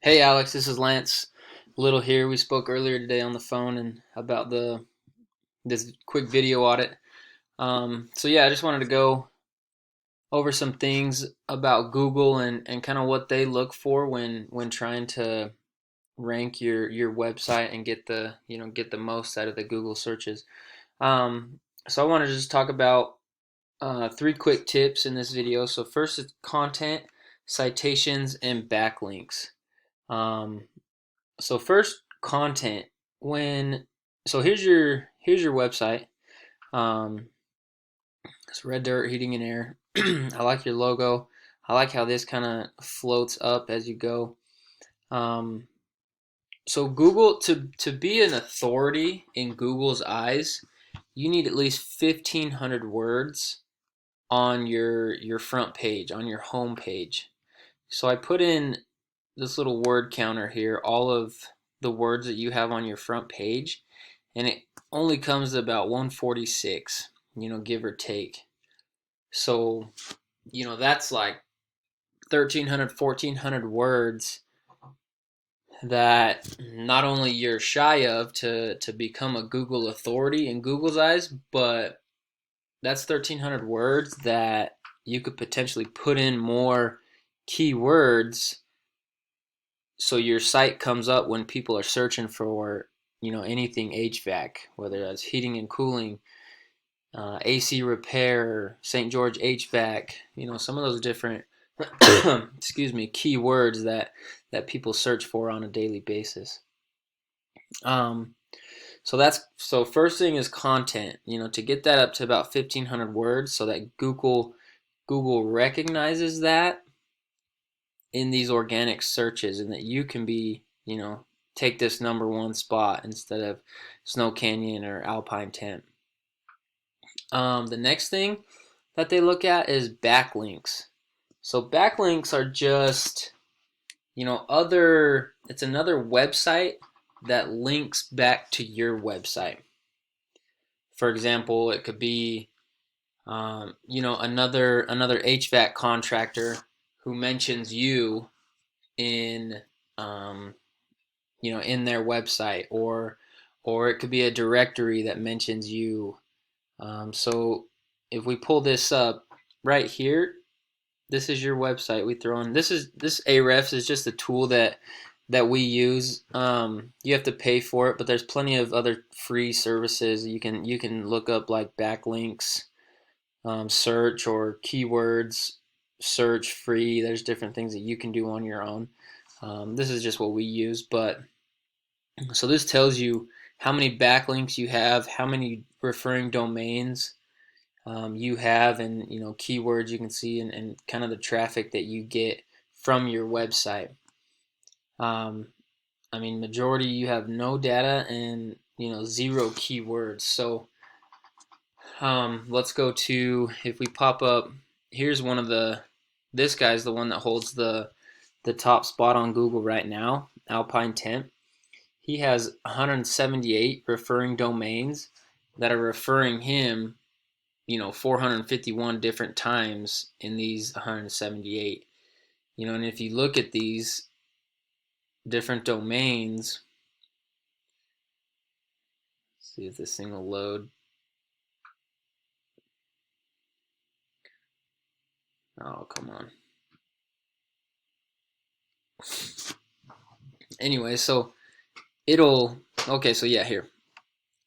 Hey Alex, this is Lance Little here. We spoke earlier today on the phone and about this quick video audit. So yeah, I just wanted to go over some things about Google and kind of what they look for when trying to rank your website and get the most out of the Google searches. So I want to just talk about three quick tips in this video. So first, it's content, citations, and backlinks. Um, So first, content. When so here's your website. Um, it's Red Dirt Heating and Air. I like your logo. I like how this kind of floats up as you go. Um, so Google to be an authority in Google's eyes, you need at least 1,500 words on your front page, on your home page. So I put in this little word counter here, all of the words that you have on your front page, and it only comes to about 146, give or take. So, that's like 1,300, 1,400 words that not only you're shy of to become a Google authority in Google's eyes, but that's 1,300 words that you could potentially put in more keywords so your site comes up when people are searching for anything HVAC, whether that's heating and cooling, AC repair, St. George HVAC, some of those different excuse me, keywords that people search for on a daily basis. um, so first thing is content, to get that up to about 1,500 words so that Google recognizes that in these organic searches, and that you can be, take this number one spot instead of Snow Canyon or Alpine Tent. The next thing that they look at is backlinks. So backlinks are just, it's another website that links back to your website. For example, it could be, another HVAC contractor who mentions you in in their website, or it could be a directory that mentions you. So if we pull this up right here, this is your website. We throw in this Ahrefs is just a tool that we use. You have to pay for it, but there's plenty of other free services. You can look up like backlinks, search, or keywords search free. There's different things that you can do on your own. This is just what we use, but so this tells you how many backlinks you have, how many referring domains you have, and keywords you can see, and kind of the traffic that you get from your website. I mean, majority you have no data and zero keywords. So let's go to, if we pop up, here's one of this guy's the one that holds the top spot on Google right now, Alpine Tent. He has 178 referring domains that are referring him, 451 different times in these 178. And if you look at these different domains, see if this thing will load. Oh, come on. Anyway, so okay, so yeah, here.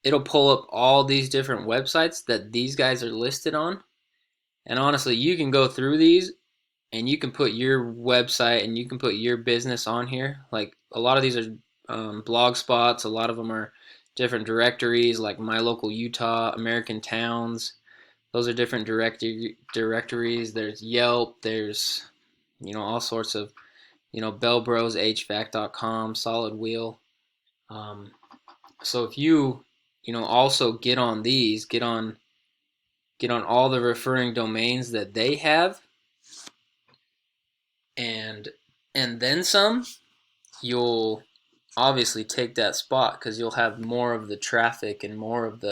It'll pull up all these different websites that these guys are listed on. And honestly, you can go through these and you can put your website and you can put your business on here. Like, a lot of these are blog spots. A lot of them are different directories, like My Local Utah, American Towns. Those are different directories. There's Yelp. There's all sorts of bellbrosHVAC.com, Solid Wheel. So if you also get on these, get on all the referring domains that they have, and then some, you'll obviously take that spot because you'll have more of the traffic and more of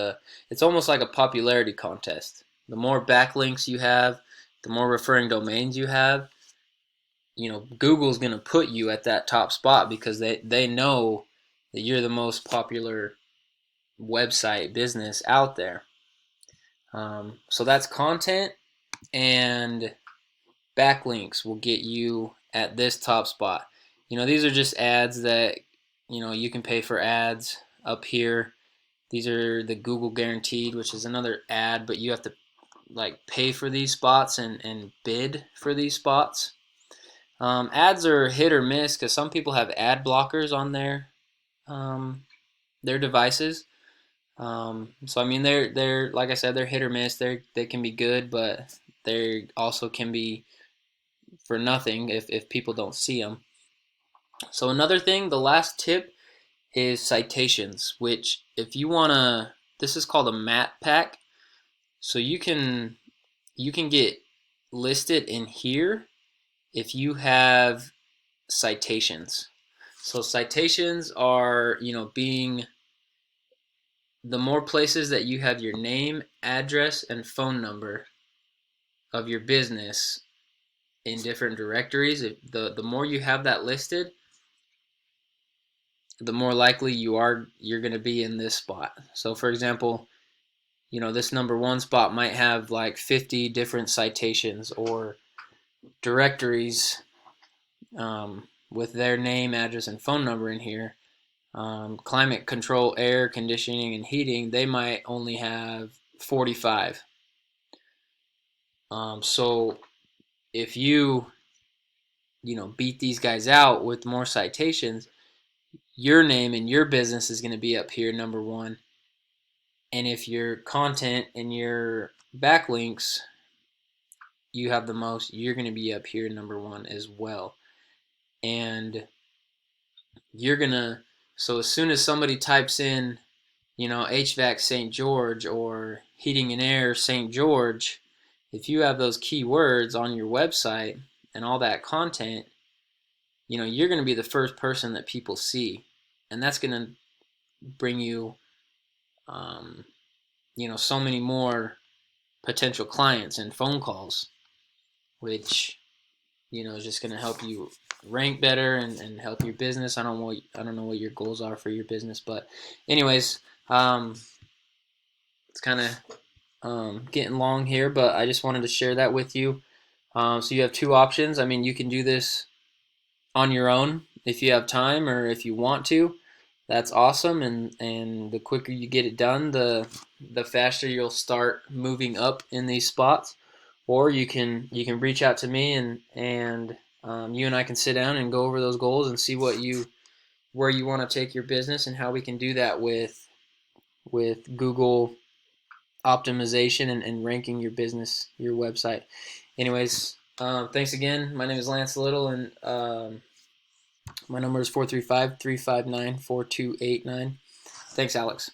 it's almost like a popularity contest. The more backlinks you have, the more referring domains you have, Google's going to put you at that top spot because they know that you're the most popular website business out there. So that's content, and backlinks will get you at this top spot. These are just ads that, you can pay for ads up here. These are the Google guaranteed, which is another ad, but you have to like pay for these spots and bid for these spots. Ads are hit or miss because some people have ad blockers on their devices. So I mean, they're like I said, they're hit or miss. They can be good, but they also can be for nothing if people don't see them. So another thing, the last tip is citations, which if you wanna, this is called a map pack. So you can get listed in here if you have citations. So citations are, being the more places that you have your name, address, and phone number of your business in different directories, the more you have that listed, the more likely you're going to be in this spot. So for example, this number one spot might have like 50 different citations or directories with their name, address, and phone number in here. Climate control, air conditioning, and heating, they might only have 45. So if you beat these guys out with more citations, your name and your business is going to be up here number one. And if your content and your backlinks you have the most, you're going to be up here number one as well. And you're going to, so as soon as somebody types in, HVAC St. George or heating and air St. George, if you have those keywords on your website and all that content, you're going to be the first person that people see. And that's going to bring you, so many more potential clients and phone calls, which, is just going to help you rank better and help your business. I don't know what your goals are for your business, but anyways, it's kind of getting long here, but I just wanted to share that with you. So you have two options. I mean, you can do this on your own if you have time or if you want to. That's awesome, and the quicker you get it done, the faster you'll start moving up in these spots. Or you can reach out to me and you and I can sit down and go over those goals and see where you want to take your business and how we can do that with Google optimization and ranking your business, your website. Anyways, thanks again. My name is Lance Little, and my number is 435-359-4289. Thanks, Alex.